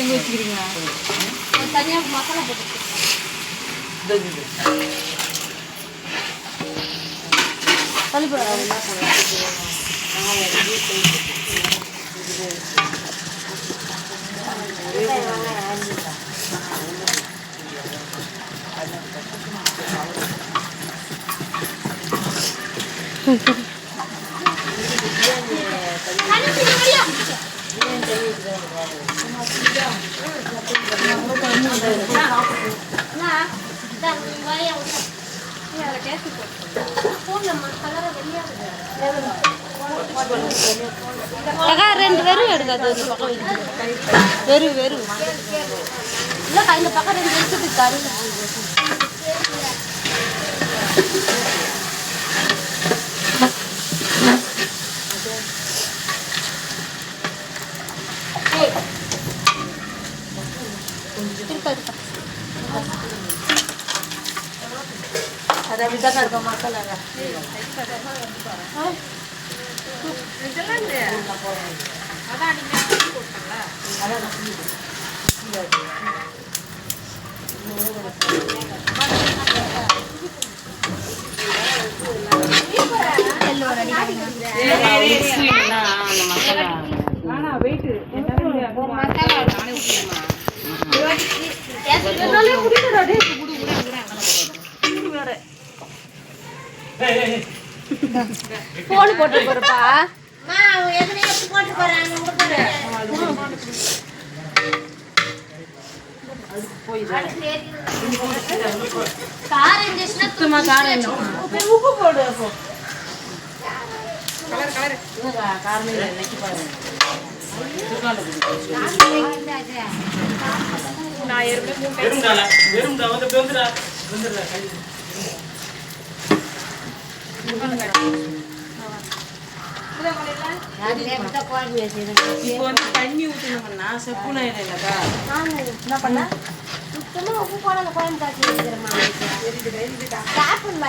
வச்சுக்கிறீங்க தனியாக மசாலா போட்டு ரெண்டு பேரும் எடுக்காது ஒரு பக்கம் வெறும் வெறும் இல்லைக்கா இந்த பக்கம் ரெண்டு எடுத்துட்டு இருக்காரு அது அப்படிதான் இருக்கும் மசாலா போன் போட்டு போறப்பா போட்டு போறேன் உப்பு போடு தண்ணி ஊற்றணும்னா செப்புனா இல்லைக்கா என்ன பண்ண சுத்தமாக உப்பு போடாத குழம்பு காய்ச்சி வைக்கிறேம்மா சாப்பிடல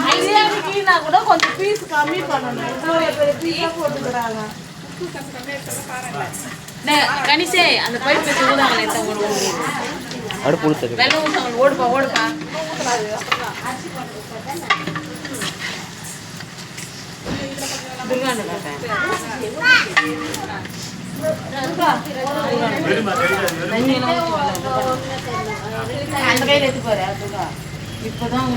பிரியாணிக்குனா கூட கொஞ்சம் பீஸ் கம்மி பண்ணணும் இவ்வளோ பெரிய பீஸாக போட்டுக்கிறாங்க கணிசே அந்த பைப் வச்சு ஊதாங்களே அடுப்பு வெள்ளம் ஊத்தாங்க ஓடுப்பா ஓடுப்பா அந்த கையில் எடுத்து போற அதுக்கா இப்போதான்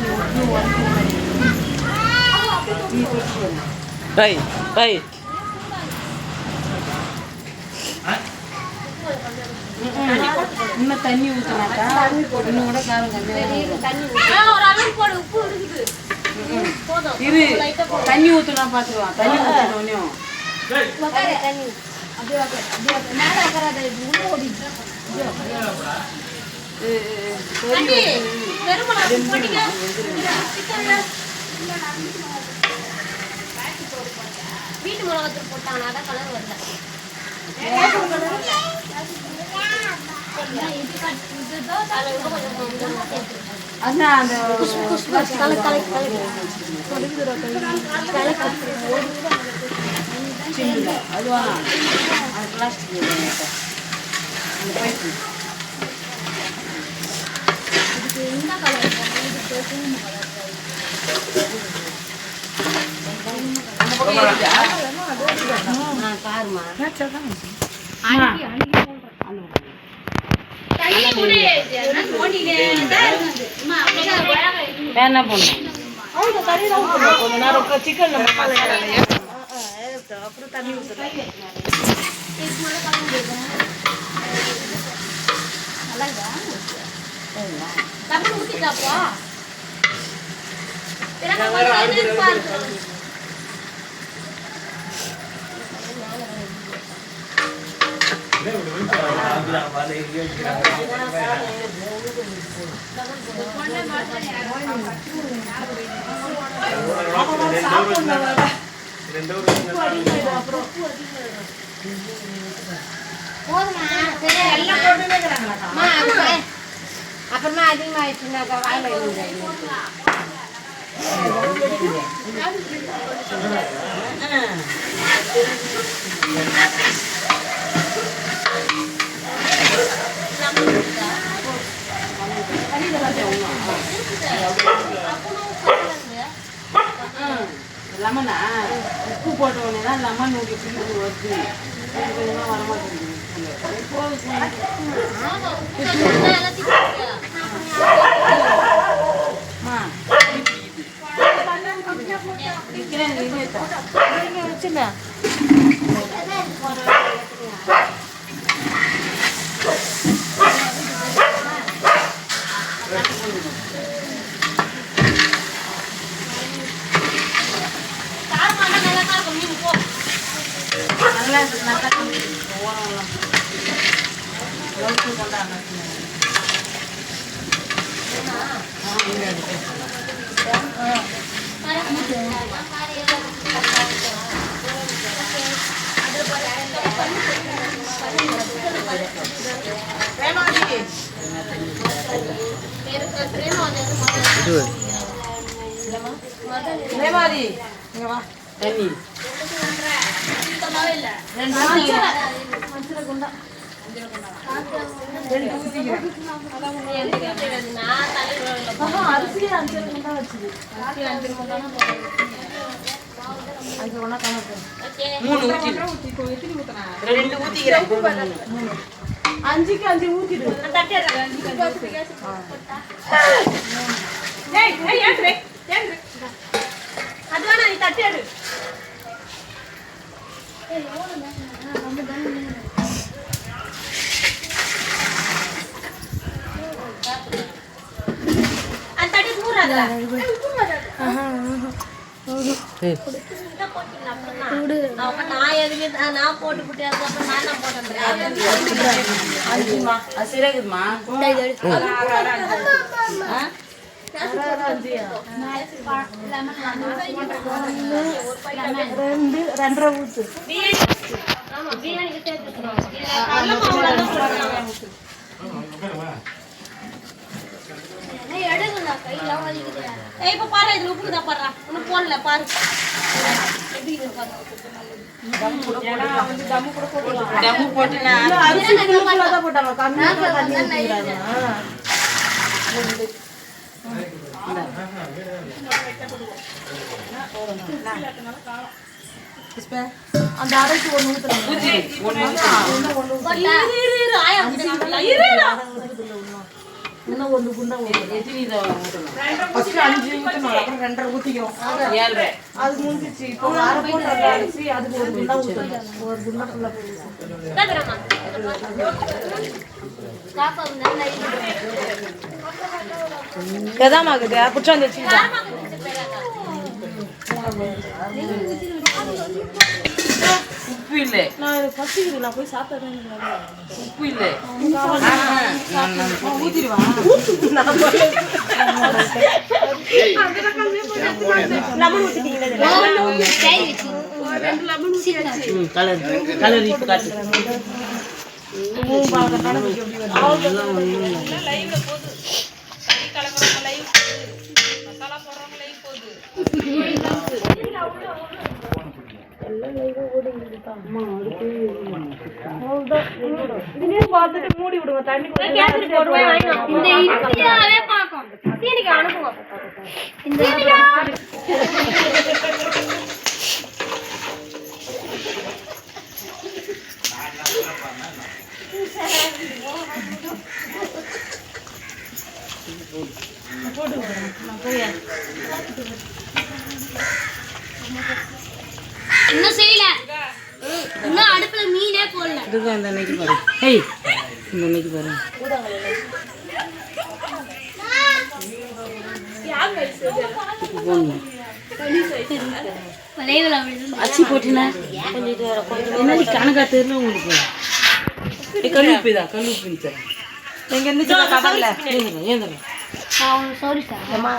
இன்னும் தண்ணி ஊற்றினாக்கா இன்னும் கூட காரம் இது தண்ணி ஊற்றினா பார்த்துருவான் தண்ணி ஊற்றினோடனே வீட்டு மிளகாத்தூள் போட்டாங்கன்னா தான் கலர் வரல அதான் அந்த அதுவா அந்த பிளாஸ்டிக் அந்த பைப்பு இந்த கலர் பாருமா என்ன பண்ணும் கொஞ்ச நேரம் சிக்கன் அப்புறம் தண்ணி ஊற்றுறேன் தமிழ் ஊத்திட்டாப்பா அப்புறமா அதிகமாகிடுச்சுனாக்கா வாயில் லெமனா உப்பு போட்ட உடனே தான் லெமன் ஊற்றி வருது வரமாட்டேங்குது தண்ணி அஞ்சுக்கு 5 ஊத்திடு அதுவானா நீ தட்டி எடு அந்த தட்டி ஊறாதடா நான் எதுவுமே நான் போட்டு விட்டு அதுக்கப்புறம் நான் போட்டேன் அஞ்சுமா அது சரியாகுதுமா ரெண்டரை ஊத்து இப்ப பாரு இது உப்பு தான் பாரு ஒன்னும் போடல பாரு அந்த அரைக்கு இன்னும் ஒன்று குண்டா ஃபர்ஸ்ட் 5 ஊற்றணும் அப்புறம் 2.5 ஊற்றிக்கிறோம் அது முடிஞ்சிச்சு இப்போ அரை போட்டு அரைச்சி அதுக்கு ஒரு குண்டா ஊற்றணும் ஒரு குண்டா ஃபுல்லாக எதாமாகுது பிடிச்சா வந்துச்சு உப்பு இல்லை நான் பசிக்குது நான் போய் சாப்பிட்றேன் உப்பு இல்லை ஊத்திடுவான் லெமன் ஊற்றிட்டீங்களா கலர் இப்போ காட்டு பார்த்துட்டு மூடி விடுங்க தண்ணி இன்னும் செய்யல இன்னும் அடுப்புல மீனே போடல இதுதான் இந்த அன்னைக்கு பாரு ஏய் இந்த அன்னைக்கு பாரு அச்சி போட்டினா என்னடி கணக்கா தெரியல உங்களுக்கு கல்லுப்பிதா கல்லுப்பின்னு எங்க இருந்துச்சு கதல்ல ஏந்துங்க சாரி சார் ஏமா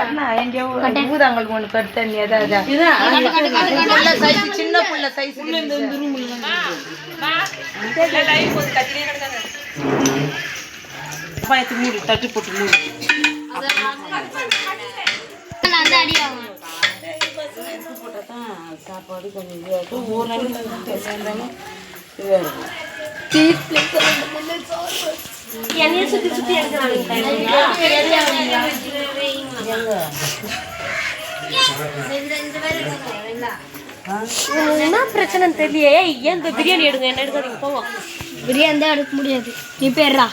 அண்ணா எங்கேயோ ஊதாங்களுக்கு ஒன்று கட்டு நீ ஏதாவது சின்ன புள்ள சைஸ் மூடி தட்டு போட்டு மூடி சாப்பாடு கொஞ்சம் இதுவாக இருக்கும் ஒரு நாளைக்கு சேர்ந்தாலும் இதுவாக இருக்கும் என்னைய சுத்தி சுத்தி என்ன பிரச்சனை தெரியலையே ஏன் இந்த பிரியாணி எடுங்க என்ன எடுக்காதீங்க போவோம் பிரியாணி தான் எடுக்க முடியாது நீ பேர்றா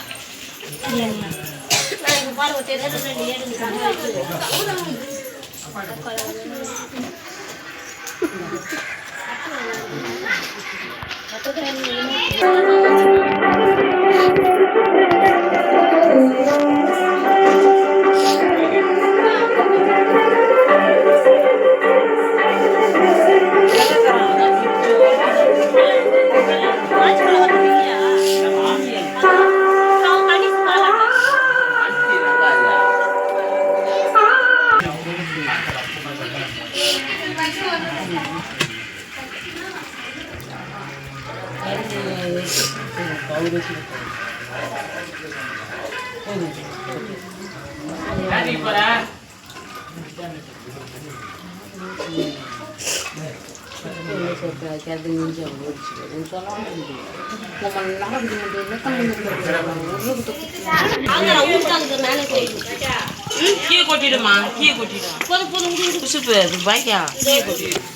கீழே கொட்டிடுமா கீழே கொட்டிடும் குசுப்பு பாய்க்கா கீழே கொட்டிடும்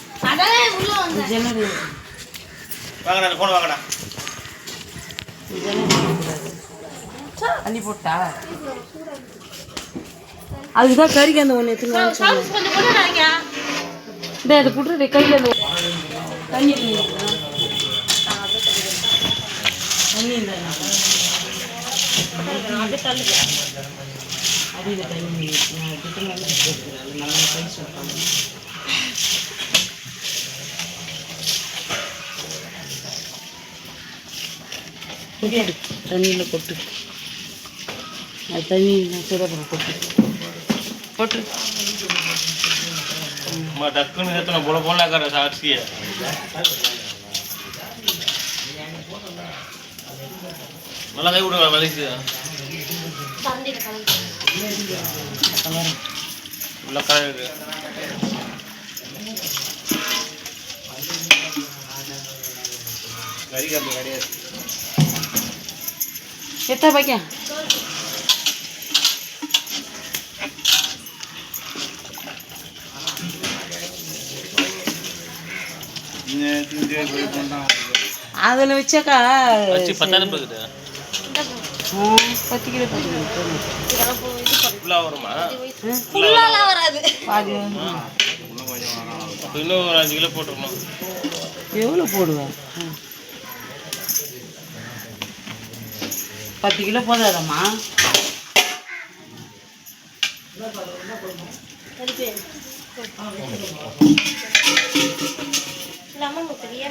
அள்ளி போட்டா அதுதான் கறிக்கு அந்த ஒன்று எடுத்துன்னு அதை போட்டு கையில் அந்த தண்ணி தண்ணி அடியில் தண்ணி நல்லா கை சொல்லிட்டாங்க தண்ணியில் கொட்டு அது தண்ணி சுடப்படம் கொட்டு கொட்டு டக்குன்னு எத்தனை போல போலாக்கிற சாட்சிய நல்லா கை விடுவா வலிக்கு உள்ள கலருக்கு கறிக்காப்பு கிடையாது எத்தனை பாய்க்கா அதில் வச்சாக்கா வச்சு 10,000 போகுது 10 கிலோ ஃபுல்லாக வருமா ஃபுல்லாலாம் வராது பாதி இன்னும் ஒரு 5 கிலோ போட்டுருணும் எவ்வளோ போடுவேன் 10 கிலோ போதாதம்மா லெமன் ஊத்துறியா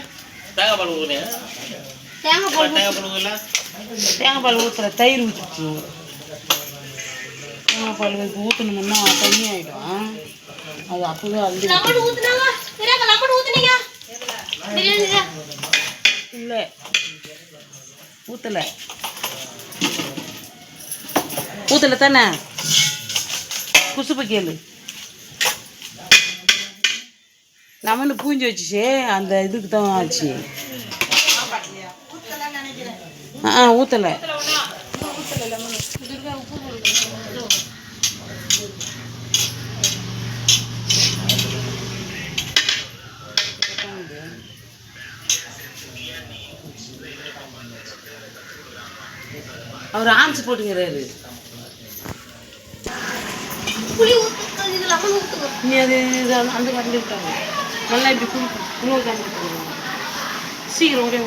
தேங்காய் பால் ஊற்றுனேன் தேங்காய் பால் தேங்காய் பால் ஊற்றல தேங்காய் பால் ஊற்றுற தயிர் ஊற்றிச்சு தேங்காய் பால் ஊற்றணுமுன்னா தண்ணி ஆகிடும் அது அப்போவே அள்ளி லெமன் ஊத்துனாங்க சரியா லெமன் ஊத்துனீங்க பிரியாணில இல்லை ஊற்றலை ஊற்றலை தானே குசுப்பு கேளு லெமனு பூஞ்சி வச்சுச்சு அந்த இதுக்கு தான் ஆச்சு ஊற்றலை அவர் ஆம்ஸ் போட்டுங்கிறாரு புளி ஊத்து இது லெமன் ஊத்துங்க நீ அது அந்த கரண்டி விட்டாங்க நல்லா இப்படி இன்னொரு கரண்டி விட்டுருவாங்க சீக்கிரம் ஓடியா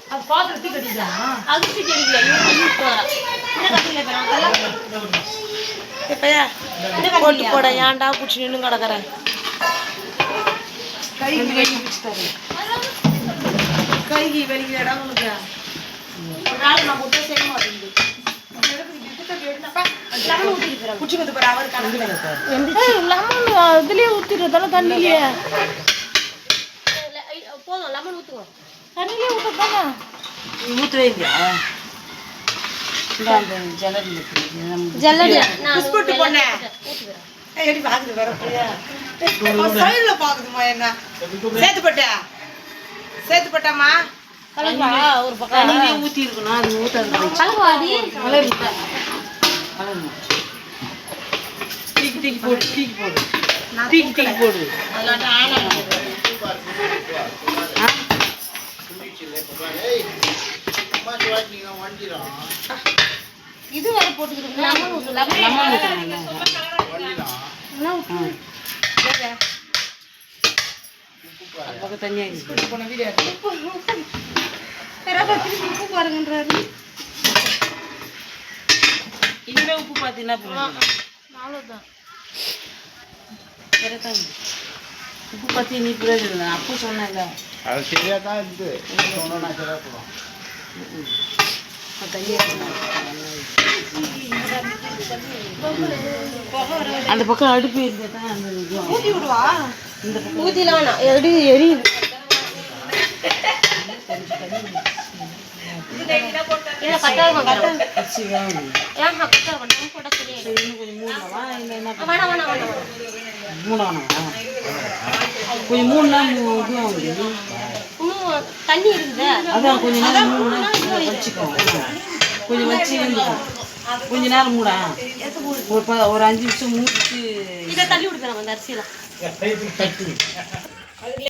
அது பாத்திரம் தீ கட்டிட்டானா அரிசி செடிக்கல இந்த கட்டில போறாங்க இப்பயா போட்டு போட ஏன்டா புடிச்சு நின்னு கிடக்குறேன் கைக்கு வெளியே பிடிச்சிட்டாரு கைக்கு வெளியே இடம் உனக்கு ஒரு நாள் நான் போட்டு செய்ய மாட்டேங்குது குச்சி வந்து பாரு அவர் கணக்கு லெமன் இதுலயே ஊத்திடுறதால தண்ணியிலே போதும் லெமன் ஊத்துங்க தண்ணியிலே ஊத்ததானே ஊத்துவே இல்லையா இந்த ஜல்லடி ஜல்லடி பிஸ்கட் பொண்ணே ஏடி பாக்குது வர போறியா சைடுல பாக்குதுமா என்ன சேத்துப்பட்டாமா கலப்பா ஒரு பக்கம் தண்ணியிலே ஊத்தி இருக்கணும் அது ஊத்தாது கலவாடி கலருப்பா டீக்கு போடு டீக்கு போடு அல்லாட்ட ஆனா இது வர போட்டுக்கிட்டு லெமன் ஊத்து லெமன் தண்ணியா போன வீடியோ உப்பு பாருங்கன்றாரு இனிமே உப்பு பார்த்தீங்கன்னா அவ்வளோதான் உப்பு பற்றி நீ பிரயோஜனம் அப்போ சொன்னேன்ல அது சரியா தான் இருக்கு சொன்னா சரியா போடும் அந்த பக்கம் அடுப்பு இருந்தால் தான் அந்த ஊற்றி விடுவா இந்த பக்கம் ஊற்றில வேணாம் எரியுது கொஞ்சம் மூணுனா தண்ணி இருக்குது அதான் கொஞ்ச நேரம் வச்சுக்கோ கொஞ்சம் வச்சு கொஞ்ச நேரம் மூடா ஒரு 5 நிமிஷம் மூடிட்டு இதை தள்ளி விடுக்கிறேன் அந்த அரிசியெல்லாம்